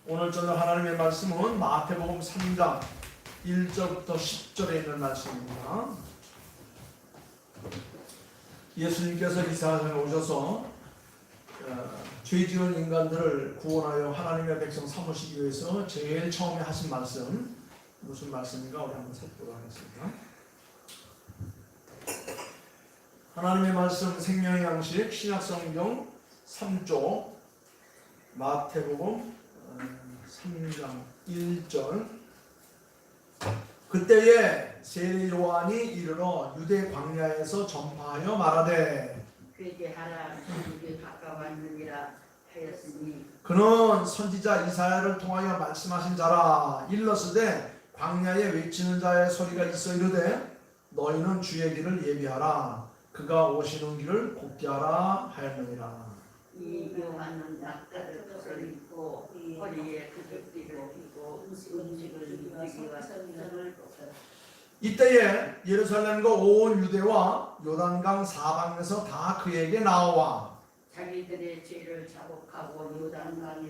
오늘 저녁 하나님의 말씀은 마태복음 3장 1절부터 10절에 있는 말씀입니다. 예수님께서 이 세상에 오셔서 죄 지은 인간들을 구원하여 하나님의 백성 삼으시기 위해서 제일 처음에 하신 말씀, 무슨 말씀인가 우리 한번 살펴보도록 하겠습니다. 하나님의 말씀 생명의 양식 신약성경 3조 마태복음 3장 1절. 그때에 세례 요한이 이르러 유대 광야에서 전파하여 말하되 회개하라 주님이 가까웠느니라 하였으니 그는 선지자 이사야를 통하여 말씀하신 자라. 일러스되 광야에 외치는 자의 소리가 있어 이르되 너희는 주의 길을 예비하라 그가 오시는 길을 곱게 하라 하였느니라. 이 요한은 낯가를 입고 허리에 구두띠를 띠고 음식을 움직이와 선을 이때에 예루살렘과 온 유대와 요단강 사방에서 다 그에게 나와 자기들의 죄를 자복하고 요단강에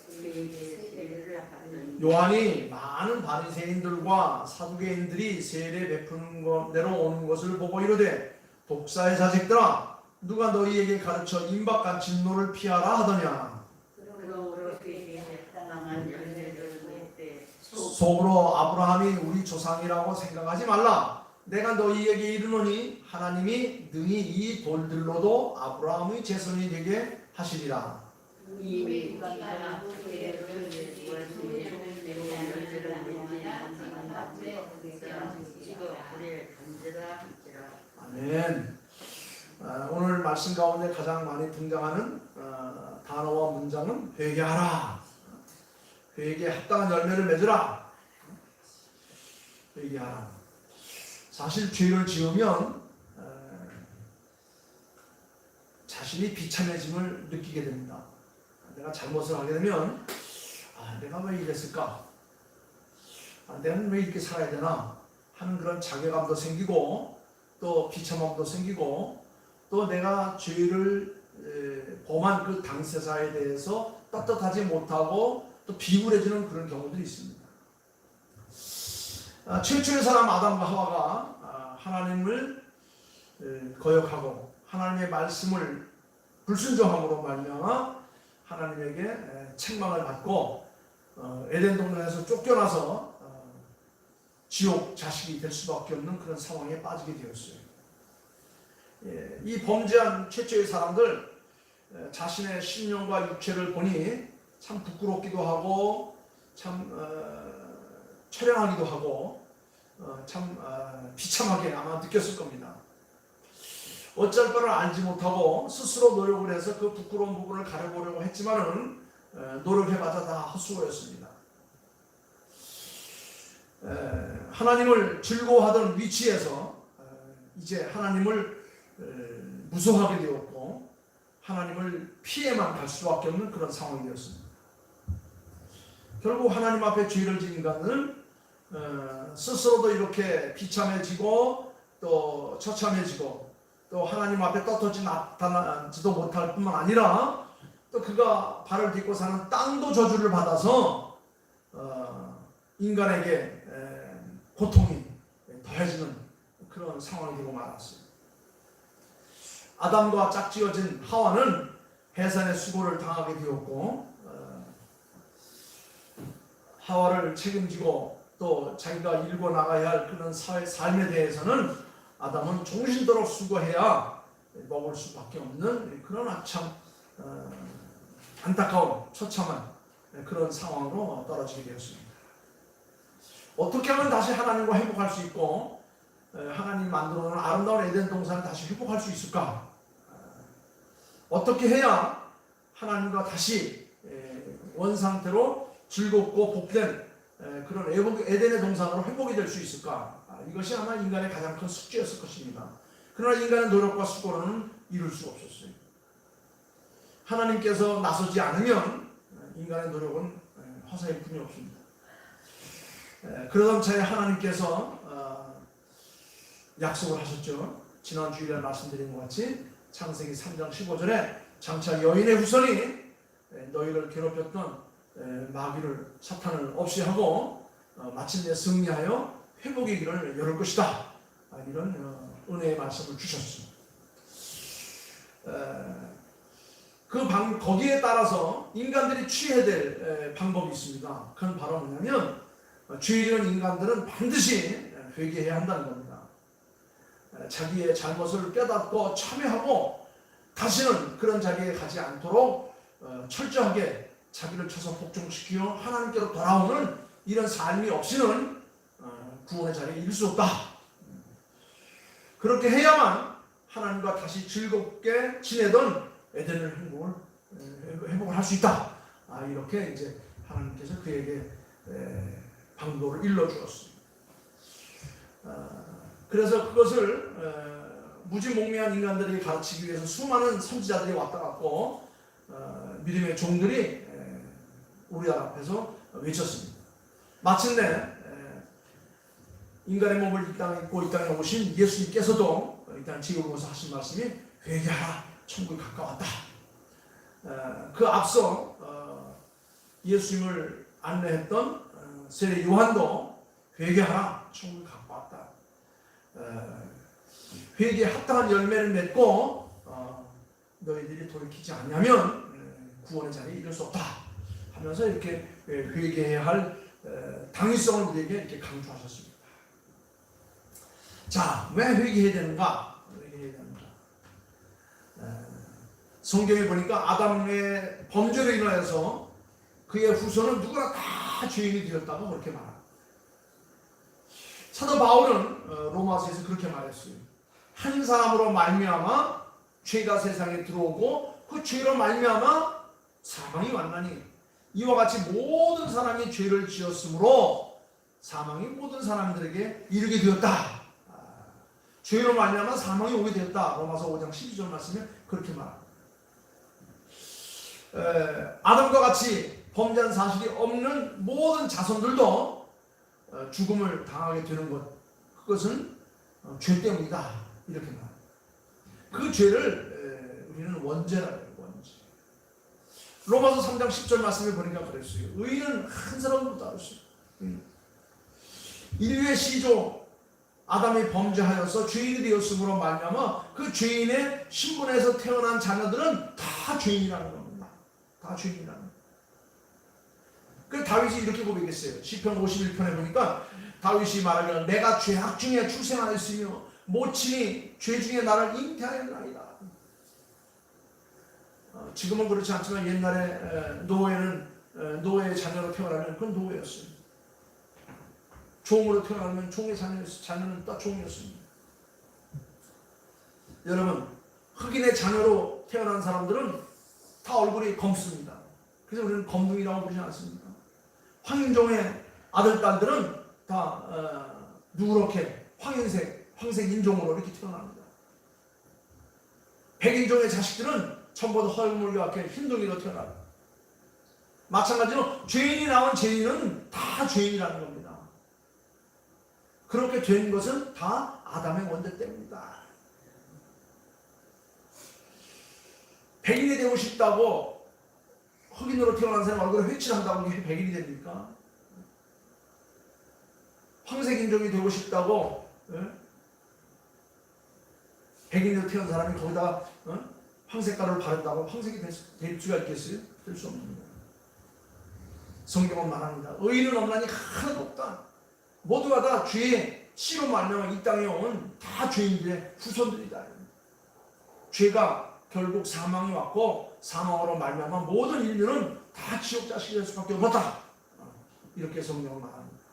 그에게 세례를 하는 요한이 많은 바리새인들과 사두개인들이 세례 베푸는 데로 오는 것을 보고 이르되 독사의 자식들아 누가 너희에게 가르쳐 임박한 진노를 피하라 하더냐. 그러므로 그에게 당한 열매를 맺되 속으로 아브라함이 우리 조상이라고 생각하지 말라. 내가 너희에게 이르노니 하나님이 능히 이 돌들로도 아브라함의 자손이 되게 하시리라. 이미 그가 세례를 맺고 열매를 지금 우리의 간제라 아멘. 오늘 말씀 가운데 가장 많이 등장하는 단어와 문장은 회개하라. 회개에 합당한 열매를 맺으라. 회개하라. 사실 죄를 지으면 자신이 비참해짐을 느끼게 됩니다. 내가 잘못을 하게 되면 내가 왜 이랬을까? 내가 왜 이렇게 살아야 되나? 하는 그런 자괴감도 생기고 또 비참함도 생기고 또 내가 죄를 범한 그 당사자에 대해서 떳떳하지 못하고 또 비굴해지는 그런 경우들이 있습니다. 최초의 사람 아담과 하와가 하나님을 거역하고 하나님의 말씀을 불순종함으로 말미암아 하나님에게 책망을 받고 에덴 동산에서 쫓겨나서 지옥 자식이 될 수밖에 없는 그런 상황에 빠지게 되었어요. 이 범죄한 최초의 사람들 자신의 신령과 육체를 보니 참 부끄럽기도 하고 참 처량하기도 하고 참 비참하게 아마 느꼈을 겁니다. 어쩔 바를 알지 못하고 스스로 노력을 해서 그 부끄러운 부분을 가려보려고 했지만은 노력해봤자 다 헛수고였습니다. 하나님을 즐거워하던 위치에서 이제 하나님을 무서워하게 되었고 하나님을 피해만 갈 수밖에 없는 그런 상황이 되었습니다. 결국 하나님 앞에 죄를 지은 인간은 스스로도 이렇게 비참해지고 또 처참해지고 또 하나님 앞에 떳떳이 나타나지도 못할 뿐만 아니라 또 그가 발을 딛고 사는 땅도 저주를 받아서 인간에게 고통이 더해지는 그런 상황이 되고 말았어요. 아담과 짝지어진 하와는 해산의 수고를 당하게 되었고 하와를 책임지고 또 자기가 일궈 나가야 할 그런 삶에 대해서는 아담은 종신도록 수고해야 먹을 수밖에 없는 그런 참 안타까운 처참한 그런 상황으로 떨어지게 되었습니다. 어떻게 하면 다시 하나님과 회복할 수 있고 하나님 만들어 놓은 아름다운 에덴 동산을 다시 회복할 수 있을까? 어떻게 해야 하나님과 다시 원상태로 즐겁고 복된 그런 에덴의 동산으로 회복이 될 수 있을까? 이것이 아마 인간의 가장 큰 숙제였을 것입니다. 그러나 인간의 노력과 수고로는 이룰 수 없었어요. 하나님께서 나서지 않으면 인간의 노력은 허사일 뿐이 없습니다. 그러던 차에 하나님께서 약속을 하셨죠. 지난 주일에 말씀드린 것 같이 창세기 3장 15절에 장차 여인의 후손이 너희를 괴롭혔던 마귀를 사탄을 없이 하고 마침내 승리하여 회복의 길을 열을 것이다. 이런 은혜의 말씀을 주셨습니다. 거기에 따라서 인간들이 취해야 될 방법이 있습니다. 그건 바로 뭐냐면 죄 지은 인간들은 반드시 회개해야 한다는 겁니다. 자기의 잘못을 깨닫고 참회하고 다시는 그런 자리에 가지 않도록 철저하게 자기를 쳐서 복종시키며 하나님께로 돌아오는 이런 삶이 없이는 구원의 자리에 이를 수 없다. 그렇게 해야만 하나님과 다시 즐겁게 지내던 에덴의 행복을 회복을 할 수 있다. 이렇게 이제 하나님께서 그에게 방도를 일러 주었습니다. 그래서 그것을 무지몽매한 인간들에게 가르치기 위해서 수많은 선지자들이 왔다 갔고 믿음의 종들이 우리나라 앞에서 외쳤습니다. 마침내 인간의 몸을 이 땅에 입고 이 땅에 오신 예수님께서도 일단 지금으로서 하신 말씀이 회개하라, 천국이 가까웠다. 그 앞서 예수님을 안내했던 세례 요한도 회개하라, 천국이 가까웠다. 회개에 합당한 열매를 맺고 너희들이 돌이키지 않으면 구원의 자리에 이를 수 없다 하면서 이렇게 회개해야 할 당위성을 우리에게 이렇게 강조하셨습니다. 자, 왜 회개해야 되는가? 성경에 보니까 아담의 범죄로 인하여서 그의 후손은 누구나 다 죄인이 되었다고 그렇게 말합니다. 사도 바울은 로마서에서 그렇게 말했어요. 한 사람으로 말미암아 죄가 세상에 들어오고 그 죄로 말미암아 사망이 왔나니 이와 같이 모든 사람이 죄를 지었으므로 사망이 모든 사람들에게 이르게 되었다. 죄로 말미암아 사망이 오게 되었다. 로마서 5장 12절 말씀에 그렇게 말합니다. 아담과 같이 범죄한 사실이 없는 모든 자손들도 죽음을 당하게 되는 것, 그것은 죄 때문이다. 이렇게 말합니다. 그 죄를 우리는 원죄라고 해요. 원죄. 로마서 3장 10절 말씀을 보니까 그랬어요. 의인은 한 사람도 다르시오. 인류의 시조 아담이 범죄하여서 죄인이 되었으므로 말미암아 그 죄인의 신분에서 태어난 자녀들은 다 죄인이라는 겁니다. 다 죄인이라는 겁니다. 그래서 다윗이 이렇게 고백했어요. 시편 51편에 보니까 다윗이 말하기를 내가 죄악 중에 출생하였으며 모친이 죄 중에 나를 잉태하였나이다. 지금은 그렇지 않지만 옛날에 노예의 자녀로 태어나면 그건 노예였어요. 종으로 태어나면 종의 자녀는 딱 종이었습니다. 여러분, 흑인의 자녀로 태어난 사람들은 다 얼굴이 검습니다. 그래서 우리는 검둥이라고 부르지 않습니까? 황인종의 아들, 딸들은 다 누렇게 황색 인종으로 이렇게 태어납니다. 백인종의 자식들은 전부 다 헐물같게 흰둥이로 태어납니다. 마찬가지로 죄인이 나온 죄인은 다 죄인이라는 겁니다. 그렇게 된 것은 다 아담의 원죄 때문이다. 백인이 되고 싶다고 흑인으로 태어난 사람 얼굴에 회칠한다고 이게 백인이 됩니까? 황색 인종이 되고 싶다고 백인으로 태어난 사람이 거기다가 황색 가루를 바른다고 황색이 될 수가 있겠어요? 될 수 없습니다. 성경은 말합니다. 의인은 없나니 하나도 없다. 모두가 다 죄의 씨로 말미암아 이 땅에 온 다 죄인들의 후손들이다. 죄가 결국 사망이 왔고 사망으로 말미암아 모든 인류는 다 지옥 자식이 될 수밖에 없었다. 이렇게 성경은 말합니다.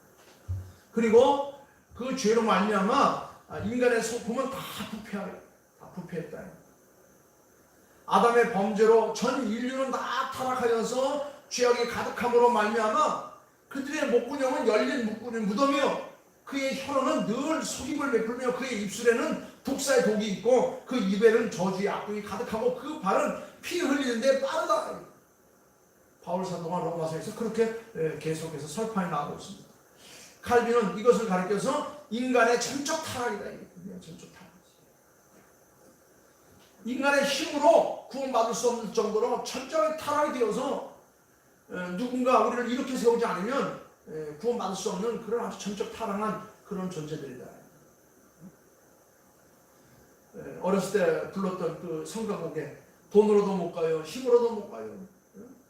그리고 그 죄로 말미암아 인간의 소품은 다 부패했다. 아담의 범죄로 전 인류는 다 타락하여서 죄악이 가득함으로 말미암아 그들의 목구멍은 열린 무덤이요 그의 혀로는 늘 속임을 베풀며 그의 입술에는 독사의 독이 있고 그 입에는 저주의 악독이 가득하고 그 발은 피 흘리는데 빠르다. 바울 사도가 로마서에서 그렇게 계속해서 설파해 나가고 있습니다. 칼빈은 이것을 가리켜서 인간의 전적 타락이다. 전적 타락. 인간의 힘으로 구원받을 수 없는 정도로 철저하게 타락이 되어서 누군가 우리를 이렇게 세우지 않으면 구원받을 수 없는 그런 아주 전적 타락한 그런 존재들이다. 어렸을 때 불렀던 그 성가곡에 돈으로도 못 가요, 힘으로도 못 가요,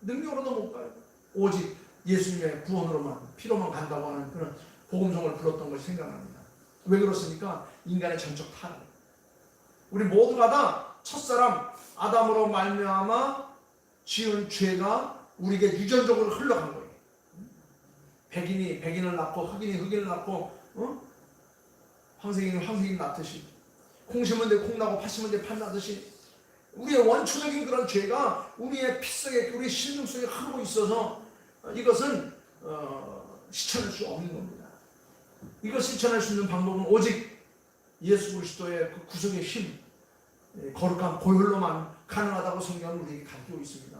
능력으로도 못 가요. 오직 예수님의 구원으로만, 피로만 간다고 하는 그런 복음성을 불렀던 것이 생각납니다. 왜 그렇습니까? 인간의 전적 타락. 우리 모두가 다 첫사람 아담으로 말미암아 지은 죄가 우리에게 유전적으로 흘러간 거예요. 백인이 백인을 낳고 흑인이 흑인을 낳고 황색인이 황색인 낳듯이, 콩 심은 데 콩 나고 팥 심은 데 팥 나듯이 우리의 원초적인 그런 죄가 우리의 피 속에, 우리의 심중 속에 흐르고 있어서 이것은 실천할 수 없는 겁니다. 이걸 실천할 수 있는 방법은 오직 예수 그리스도의 그 구속의 힘, 거룩한 보혈로만 가능하다고 성경은 우리에게 가르치고 있습니다.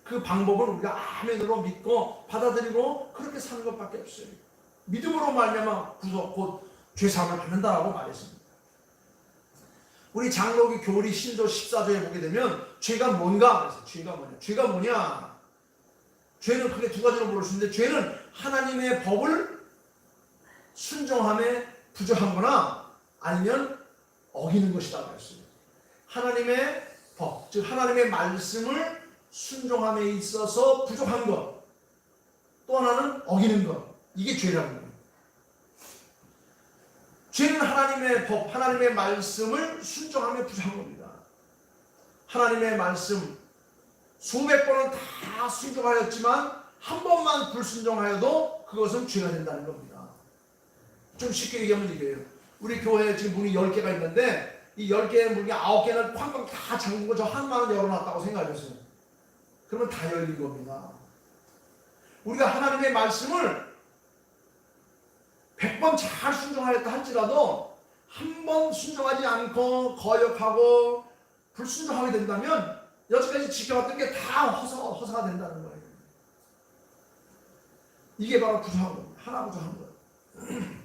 그 방법은 우리가 아멘으로 믿고 받아들이고 그렇게 사는 것밖에 없어요. 믿음으로 말미암아 구속 곧 죄사함을 받는다라고 말했습니다. 우리 장로교 교리 신조 14조에 보게 되면 죄가 뭔가 그래서 죄가 뭐냐? 죄가 뭐냐? 죄는 크게 두 가지로 부를 수 있는데, 죄는 하나님의 법을 순종함에 부족한거나 아니면 어기는 것이다 그랬어요. 하나님의 법, 즉 하나님의 말씀을 순종함에 있어서 부족한 것, 또 하나는 어기는 것, 이게 죄라는 거예요. 죄는 하나님의 법, 하나님의 말씀을 순종함에 부족한 겁니다. 하나님의 말씀 수백 번은 다 순종하였지만 한 번만 불순종하여도 그것은 죄가 된다는 겁니다. 좀 쉽게 얘기하면 이게요. 우리 교회에 지금 문이 10개가 있는데 이 10개의 문이 9개는 쾅쾅 다 잠근 거 저 하나만 열어놨다고 생각하셨어요. 그러면 다 열린 겁니다. 우리가 하나님의 말씀을 100번 잘 순종하였다 할지라도 한 번 순종하지 않고 거역하고 불순종하게 된다면 여지까지 지켜왔던 게 다 허사가 된다는 거예요. 이게 바로 부족한 겁니다. 하나 부족한 거예요.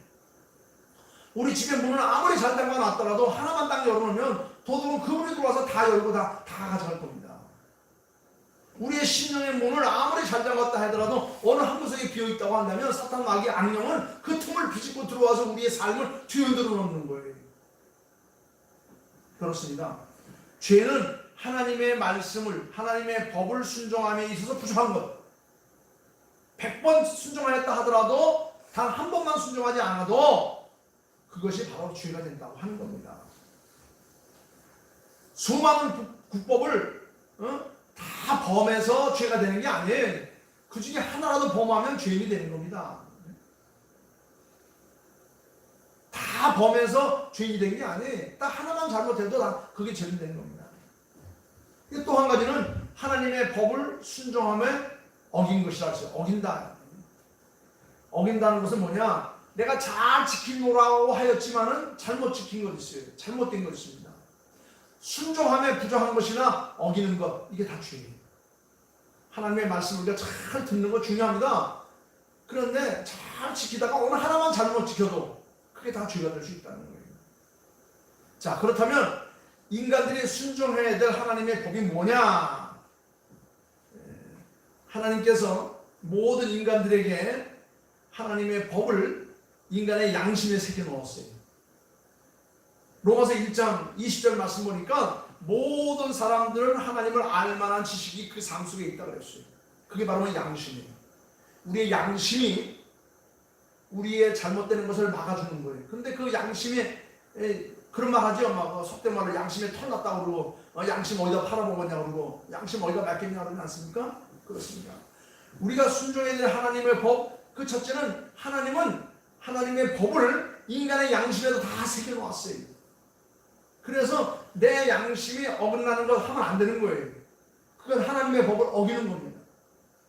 우리 집에 문을 아무리 잘 잠가놨더라도 하나만 딱 열어놓으면 도둑은 그 문에 들어와서 다 열고 다 가져갈 겁니다. 우리의 심령의 문을 아무리 잘 잠갔다 하더라도 어느 한 구석에 비어있다고 한다면 사탄 마귀 악령은 그 틈을 비집고 들어와서 우리의 삶을 뒤흔들어 놓는 거예요. 그렇습니다. 죄는 하나님의 말씀을, 하나님의 법을 순종함에 있어서 부족한 것. 100번 순종하였다 하더라도 단 한 번만 순종하지 않아도 그것이 바로 죄가 된다고 하는 겁니다. 수많은 국법을 다 범해서 죄가 되는 게 아니에요. 그 중에 하나라도 범하면 죄인이 되는 겁니다. 다 범해서 죄인이 되는 게 아니에요. 딱 하나만 잘못해도 다 그게 죄인 되는 겁니다. 또 한 가지는 하나님의 법을 순종함에 어긴 것이라 했어요. 어긴다. 어긴다는 것은 뭐냐? 내가 잘 지키노라고 하였지만은 잘못 지킨 것 있어요. 잘못된 것 있습니다. 순종함에 부족한 것이나 어기는 것, 이게 다 죄예요. 하나님의 말씀을 우리가 잘 듣는 거 중요합니다. 그런데 잘 지키다가 어느 하나만 잘못 지켜도 그게 다 죄가 될 수 있다는 거예요. 자, 그렇다면 인간들이 순종해야 될 하나님의 법이 뭐냐? 하나님께서 모든 인간들에게 하나님의 법을 인간의 양심에 새겨 넣었어요. 로마서 1장 20절 말씀 보니까 모든 사람들은 하나님을 알 만한 지식이 그 삶 속에 있다고 그랬어요. 그게 바로 양심이에요. 우리의 양심이 우리의 잘못되는 것을 막아주는 거예요. 근데 그 양심에 그런 말 하죠. 막 속된 말로 양심에 털 났다고 그러고 양심 어디다 팔아먹었냐고 그러고 양심 어디다 맡겼냐고 그러지 않습니까? 그렇습니다. 우리가 순종해야 될 하나님의 법, 그 첫째는 하나님은 하나님의 법을 인간의 양심에도 다 새겨놓았어요. 그래서 내 양심이 어긋나는 걸 하면 안 되는 거예요. 그건 하나님의 법을 어기는 겁니다.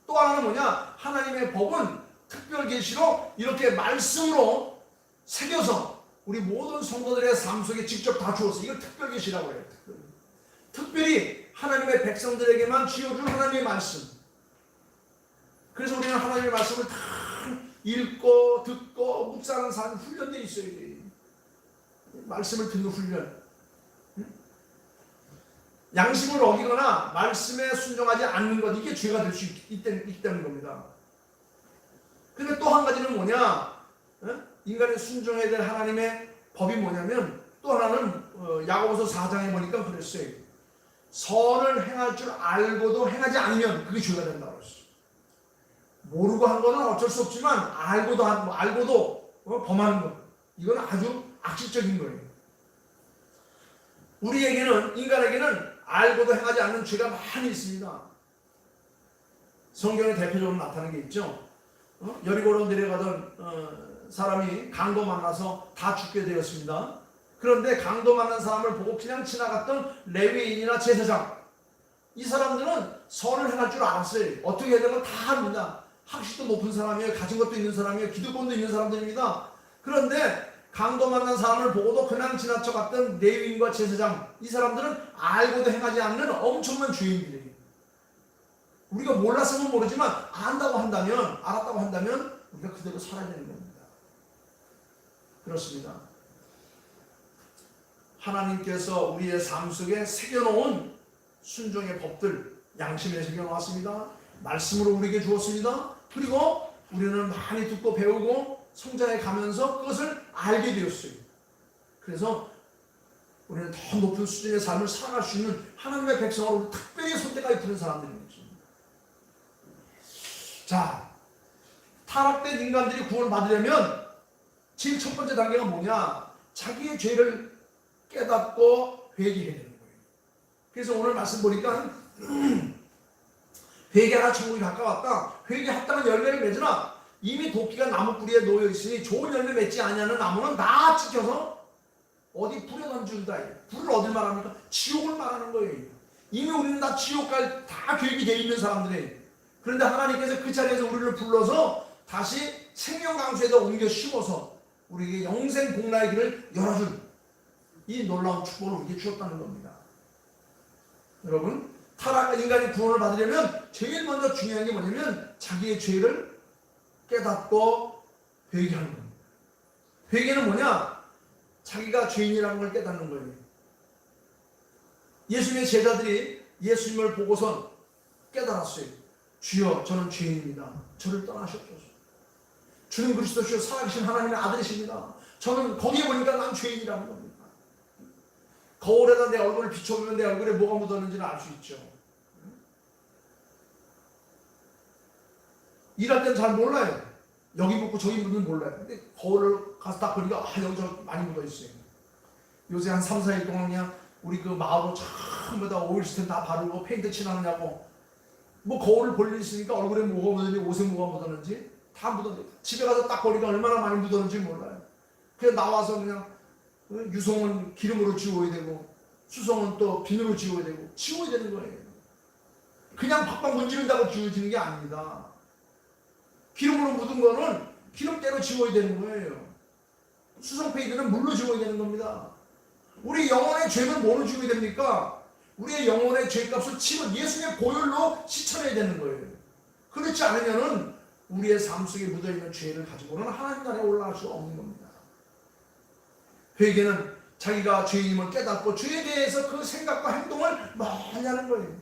또 하나는 뭐냐? 하나님의 법은 특별 계시로 이렇게 말씀으로 새겨서 우리 모든 성도들의 삶 속에 직접 다 주었어요. 이걸 특별 계시라고 해요. 특별히 하나님의 백성들에게만 쥐어준 하나님의 말씀. 그래서 우리는 하나님의 말씀을 다 읽고 듣고 묵상하는 삶 훈련되어 있어야 돼요. 말씀을 듣는 훈련. 양심을 어기거나 말씀에 순종하지 않는 것, 이게 죄가 될 수 있다는 겁니다. 근데 또 한 가지는 뭐냐? 인간이 순종해야 될 하나님의 법이 뭐냐면, 또 하나는 야고보서 4장에 보니까 그랬어요. 선을 행할 줄 알고도 행하지 않으면 그게 죄가 된다고 했어요. 모르고 한 거는 어쩔 수 없지만 알고도 범하는 것, 이건 아주 악질적인 거예요. 우리에게는, 인간에게는 알고도 행하지 않는 죄가 많이 있습니다. 성경에 대표적으로 나타나는 게 있죠. 여리고로 내려가던 사람이 강도 만나서 다 죽게 되었습니다. 그런데 강도 만난 사람을 보고 그냥 지나갔던 레위인이나 제사장, 이 사람들은 선을 행할 줄 알았어요. 어떻게 해야 되는 걸 다 합니다. 학식도 높은 사람이에요. 가진 것도 있는 사람이에요. 기득권도 있는 사람들입니다. 그런데 강도 만난 사람을 보고도 그냥 지나쳐갔던 레위인과 제사장, 이 사람들은 알고도 행하지 않는 엄청난 죄인들이에요. 우리가 몰랐으면 모르지만 알았다고 한다면 우리가 그대로 살아야 되는 겁니다. 그렇습니다. 하나님께서 우리의 삶 속에 새겨놓은 순종의 법들, 양심에 새겨놓았습니다. 말씀으로 우리에게 주었습니다. 그리고 우리는 많이 듣고 배우고 성장해 가면서 그것을 알게 되었어요. 그래서 우리는 더 높은 수준의 삶을 살아갈 수 있는 하나님의 백성으로 특별히 선택하여 부른 사람들입니다. 자, 타락된 인간들이 구원받으려면 제일 첫 번째 단계가 뭐냐? 자기의 죄를 깨닫고 회개해야 되는 거예요. 그래서 오늘 말씀 보니까 회개하라 천국이 가까웠다. 회개 합당한 열매를 맺으나 이미 도끼가 나무 뿌리에 놓여 있으니 좋은 열매 맺지 아니하는 나무는 다 찍혀서 어디 불에 던진다. 불을 어딜 말합니까? 지옥을 말하는 거예요. 이미 우리는 다 지옥 갈 다 계획이 되어 있는 사람들이에요. 그런데 하나님께서 그 자리에서 우리를 불러서 다시 생명강수에다 옮겨 씌워서 우리에게 영생 복락의 길을 열어준 이 놀라운 축복을 우리에게 주었다는 겁니다. 여러분, 타락한 인간이 구원을 받으려면 제일 먼저 중요한 게 뭐냐면 자기의 죄를 깨닫고 회개하는 겁니다. 회개는 뭐냐? 자기가 죄인이라는 걸 깨닫는 거예요. 예수님의 제자들이 예수님을 보고선 깨달았어요. 주여, 저는 죄인입니다. 저를 떠나시옵소서. 주는 그리스도시요 살아계신 하나님의 아들이십니다. 저는 거기에 보니까 난 죄인이라는 겁니다. 거울에다 내 얼굴을 비춰보면 내 얼굴에 뭐가 묻었는지는 알 수 있죠. 일할 때는 잘 몰라요. 여기 묻고 저기 묻는 몰라요. 근데 거울을 가서 딱 보니까 여기 저 많이 묻어 있어요. 요새 한 3, 4일 동안 그냥 우리 그 마을로 전부 다 오일 시스템 다 바르고 페인트 칠하느냐고 뭐 거울을 볼 일 있으니까 얼굴에 뭐가 묻었는지 옷에 뭐가 묻었는지 다 묻었는데 집에 가서 딱 보니까 얼마나 많이 묻었는지 몰라요. 그냥 나와서 그냥 유성은 기름으로 지워야 되고 수성은 또 비누로 지워야 되고 지워야 되는 거예요. 그냥 팍팍 문지른다고 지워지는 게 아닙니다. 기름으로 묻은 거는 기름때로 지워야 되는 거예요. 수성 페인트는 물로 지워야 되는 겁니다. 우리 영혼의 죄는 뭐로 지워야 됩니까? 우리의 영혼의 죄값을 치면 예수님의 보혈로 씻어내야 되는 거예요. 그렇지 않으면은 우리의 삶 속에 묻어있는 죄를 가지고는 하나님 나라에 올라갈 수 없는 겁니다. 회개는 자기가 죄인임을 깨닫고 죄에 대해서 그 생각과 행동을 많이 하는 거예요.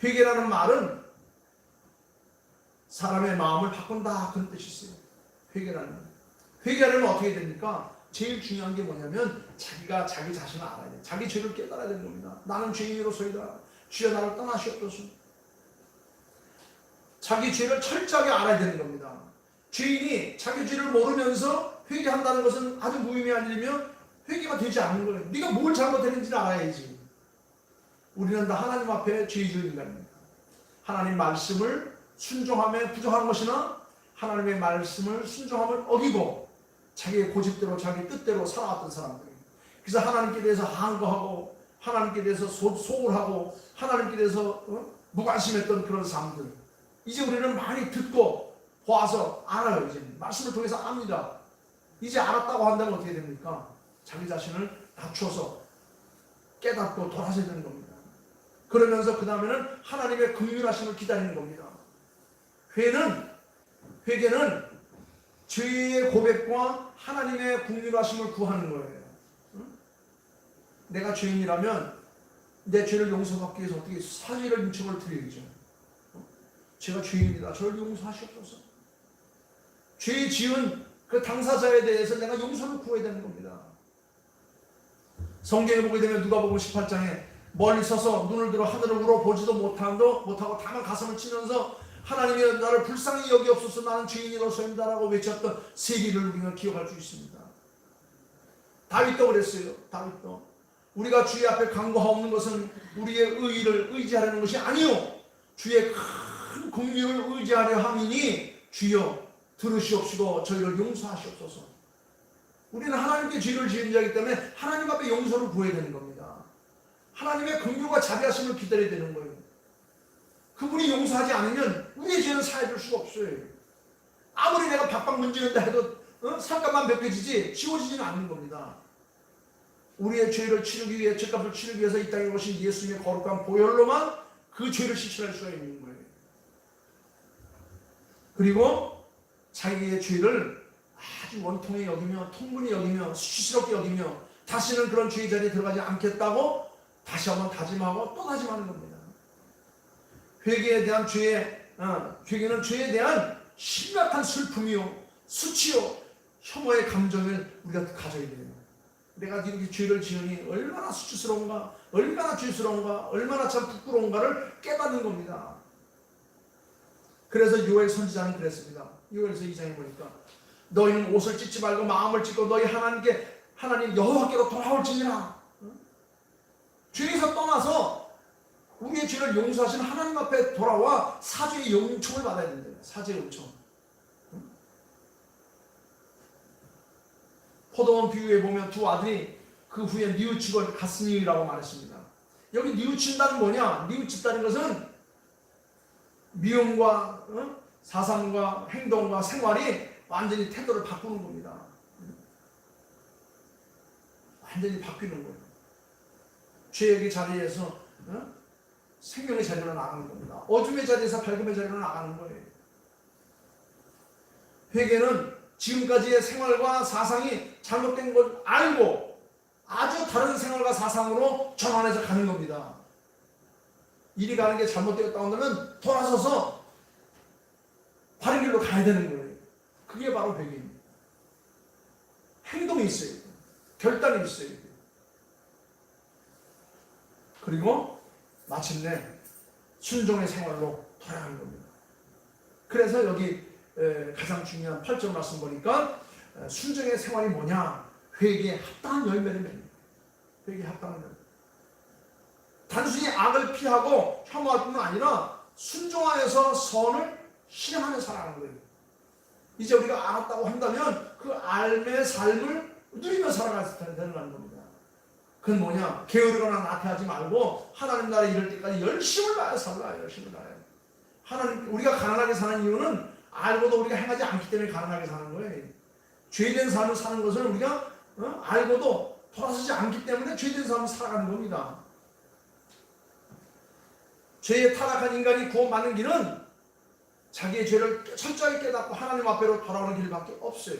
회개라는 말은 사람의 마음을 바꾼다 그런 뜻이 있어요. 회개하려면 어떻게 됩니까? 제일 중요한 게 뭐냐면 자기가 자기 자신을 알아야 돼요. 자기 죄를 깨달아야 되는 겁니다. 나는 죄인으로서이다. 주여 나를 떠나시옵소서. 자기 죄를 철저하게 알아야 되는 겁니다. 죄인이 자기 죄를 모르면서 회개한다는 것은 아주 무의미한 일이며 회개가 되지 않는 거예요. 네가 뭘 잘못했는지를 알아야지. 우리는 다 하나님 앞에 죄 지은 인간입니다. 하나님 말씀을 순종함에 부족한 것이나 하나님의 말씀을 순종함을 어기고 자기의 고집대로 자기 뜻대로 살아왔던 사람들이에요. 그래서 하나님께 대해서 항거하고 하나님께 대해서 소홀하고 하나님께 대해서 무관심했던 그런 사람들. 이제 우리는 많이 듣고 보아서 알아요. 이제 말씀을 통해서 압니다. 이제 알았다고 한다면 어떻게 됩니까? 자기 자신을 낮춰서 깨닫고 돌아서야 되는 겁니다. 그러면서 그 다음에는 하나님의 긍휼하심을 기다리는 겁니다. 회개는 죄의 고백과 하나님의 긍휼하심을 구하는 거예요. 내가 죄인이라면 내 죄를 용서받기 위해서 어떻게 사죄를 요청을 드려야죠. 제가 죄인입니다. 저를 용서하시옵소서. 죄 지은 그 당사자에 대해서 내가 용서를 구해야 되는 겁니다. 성경에 보게 되면 누가복음 18장에 멀리 서서 눈을 들어 하늘을 우러보지도 못하고 다만 가슴을 치면서 하나님이 나를 불쌍히 여기옵소서 나는 죄인이로서입니다라고 외쳤던 세기를 우리가 기억할 수 있습니다. 다윗도 그랬어요. 다윗도 우리가 주의 앞에 간구하옵는 것은 우리의 의의를 의지하려는 것이 아니요 주의 큰 긍휼을 의지하려 함이니 주여 들으시옵시고 저희를 용서하시옵소서. 우리는 하나님께 죄를 지은 자이기 때문에 하나님 앞에 용서를 구해야 되는 겁니다. 하나님의 긍휼과 자비하심을 기다려야 되는 거예요. 그분이 용서하지 않으면 우리의 죄는 사해줄 수가 없어요. 아무리 내가 박박 문지른다 해도 상값만 벗겨지지 지워지지는 않는 겁니다. 우리의 죄를 치르기 위해 죄값을 치르기 위해서 이 땅에 오신 예수님의 거룩한 보혈로만 그 죄를 실천할 수가 있는 거예요. 그리고 자기의 죄를 아주 원통에 여기며 통분히 여기며 수치스럽게 여기며 다시는 그런 죄의 자리에 들어가지 않겠다고 다시 한번 다짐하고 또 다짐하는 겁니다. 회개에 대한 회개는 죄에 대한 심각한 슬픔이요 수치요 혐오의 감정을 우리가 가져야 돼요. 내가 이렇게 죄를 지으니 얼마나 수치스러운가, 얼마나 죄스러운가, 얼마나 참 부끄러운가를 깨닫는 겁니다. 그래서 요엘 선지자는 그랬습니다. 요엘서 2장에 보니까 너희는 옷을 찢지 말고 마음을 찢고 너희 하나님 여호와께로 돌아올지니라. 죄에서 떠나서 우리의 죄를 용서하신 하나님 앞에 돌아와 사죄의 요청을 받아야 된대요. 사죄의 요청. 포도원 비유에 보면 두 아들이 그 후에 뉘우치고 갔으니라고 말했습니다. 여기 뉘우친다는 뭐냐? 뉘우친다는 것은 미움과 사상과 행동과 생활이 완전히 태도를 바꾸는 겁니다. 완전히 바뀌는 거예요. 죄의 자리에서 생명의 자리로 나가는 겁니다. 어둠의 자리에서 밝음의 자리로 나가는 거예요. 회개는 지금까지의 생활과 사상이 잘못된 걸 알고 아주 다른 생활과 사상으로 전환해서 가는 겁니다. 이리 가는 게 잘못되었다고 한다면 돌아서서 바른 길로 가야 되는 거예요. 그게 바로 회개입니다. 행동이 있어야 돼요. 결단이 있어야 돼요. 그리고 마침내 순종의 생활로 돌아가는 겁니다. 그래서 여기 가장 중요한 8절 말씀 보니까 순종의 생활이 뭐냐? 회개에 합당한 열매를 맺는 회개에 합당한 열매. 단순히 악을 피하고 혐오할 뿐만 아니라 순종하여서 선을 실행하며 살아가는 거예요. 이제 우리가 알았다고 한다면 그 알의 삶을 누리며 살아가야 되는 겁니다. 그건 뭐냐? 게으르거나 나태하지 말고 하나님 나라에 이를 때까지 열심을 다해 살라. 열심을 다해. 하나님, 우리가 가난하게 사는 이유는 알고도 우리가 행하지 않기 때문에 가난하게 사는 거예요. 죄된 삶을 사는 것을 우리가 알고도 돌아서지 않기 때문에 죄된 삶을 살아가는 겁니다. 죄에 타락한 인간이 구원받는 길은 자기의 죄를 철저하게 깨닫고 하나님 앞으로 돌아오는 길밖에 없어요.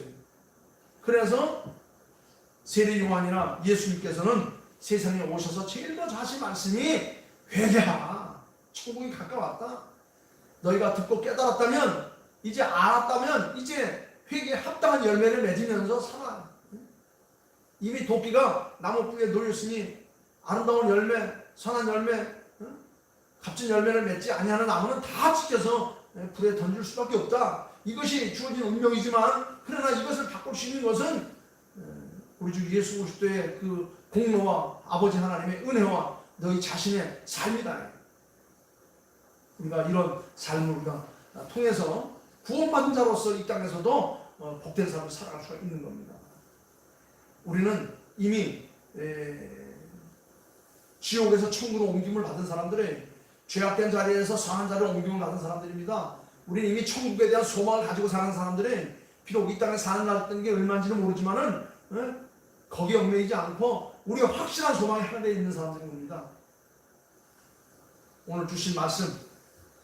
그래서 세례 요한이나 예수님께서는 세상에 오셔서 제일 먼저 하신 말씀이 회개하라. 천국이 가까웠다. 너희가 듣고 깨달았다면, 이제 알았다면 이제 회개에 합당한 열매를 맺으면서 살아. 이미 도끼가 나무 뿌리에 놓였으니 아름다운 열매, 선한 열매, 값진 열매를 맺지 아니하는 나무는 다 찢겨서 불에 던질 수밖에 없다. 이것이 주어진 운명이지만, 그러나 이것을 바꿀 수 있는 것은 우리 주 예수 그리스도의 그 공로와 아버지 하나님의 은혜와 너희 자신의 삶이다. 우리가 이런 삶을 우리가 통해서 구원받은 자로서 이 땅에서도 복된 삶을 살아갈 수가 있는 겁니다. 우리는 이미 지옥에서 천국으로 옮김을 받은 사람들의 죄악된 자리에서 선한 자리로 옮김을 받은 사람들입니다. 우리는 이미 천국에 대한 소망을 가지고 사는 사람들은 비록 이 땅에 사는 날던 게 얼마인지는 모르지만은 거기에 얽매이지 않고 우리가 확실한 소망이 하나되어 있는 사람들입니다. 오늘 주신 말씀,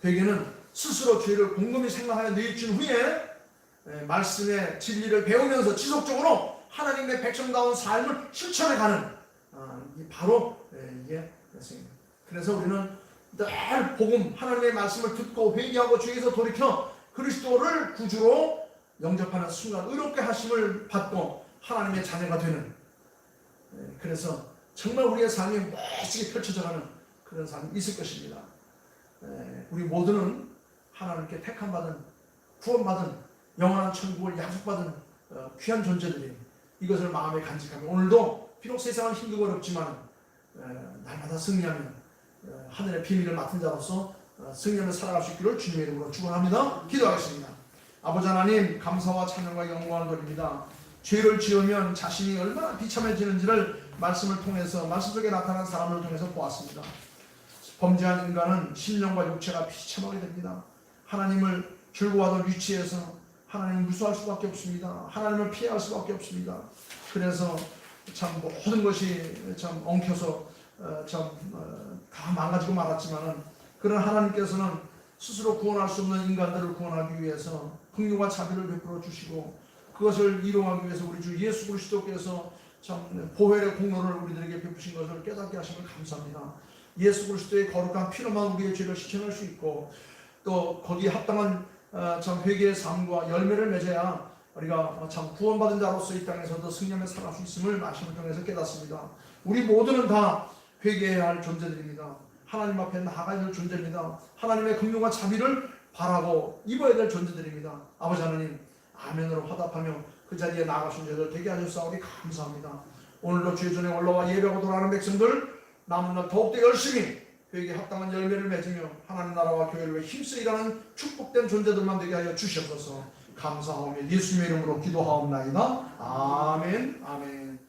회개는 스스로 죄를 곰곰이 생각하여 뉘우친 후에 말씀의 진리를 배우면서 지속적으로 하나님의 백성다운 삶을 실천해가는 바로 이게 됐습니다. 그래서 우리는 늘 복음 하나님의 말씀을 듣고 회개하고 주에서 돌이켜 그리스도를 구주로 영접하는 순간 의롭게 하심을 받고 하나님의 자녀가 되는, 그래서 정말 우리의 삶이 멋지게 펼쳐져가는 그런 삶이 있을 것입니다. 우리 모두는 하나님께 택함받은, 구원받은, 영원한 천국을 약속받은 귀한 존재들이 이것을 마음에 간직하며 오늘도 비록 세상은 힘들고 어렵지만 날마다 승리하며 하늘의 비밀을 맡은 자로서 승리하며 살아갈 수 있기를 주님의 이름으로 축원합니다. 기도하겠습니다. 아버지 하나님, 감사와 찬양과 영광을 드립니다. 죄를 지으면 자신이 얼마나 비참해지는지를 말씀을 통해서, 말씀 속에 나타난 사람을 통해서 보았습니다. 범죄한 인간은 심령과 육체가 비참하게 됩니다. 하나님을 즐거워하던 위치에서 하나님을 무수할 수밖에 없습니다. 하나님을 피할 수밖에 없습니다. 그래서 참 모든 것이 참 엉켜서 다 망가지고 말았지만은, 그런 하나님께서는 스스로 구원할 수 없는 인간들을 구원하기 위해서 긍휼과 자비를 베풀어 주시고, 그것을 이루하기 위해서 우리 주 예수 그리스도께서 참 보혈의 공로를 우리들에게 베푸신 것을 깨닫게 하심을 감사합니다. 예수 그리스도의 거룩한 피로만 우리의 죄를 씻어낼 수 있고, 또 거기에 합당한 참 회개의 삶과 열매를 맺어야 우리가 참 구원받은 자로서 이 땅에서도 승리하며 살아갈 수 있음을 말씀을 통해서 깨닫습니다. 우리 모두는 다 회개해야 할 존재들입니다. 하나님 앞에 나아가야 될 존재입니다. 하나님의 긍휼과 자비를 바라고 입어야 될 존재들입니다. 아버지 하나님, 아멘으로 화답하며 그 자리에 나아가신 자들 되게 하셨사오니 감사합니다. 오늘도 주의 전에 올라와 예배하고 돌아가는 백성들 남은 날 더욱더 열심히 회개에 합당한 열매를 맺으며 하나님 나라와 교회를 위해 힘쓰 일하는 축복된 존재들만 되게 하여 주시옵소서. 감사하오며 예수님의 이름으로 기도하옵나이다. 아멘. 아멘.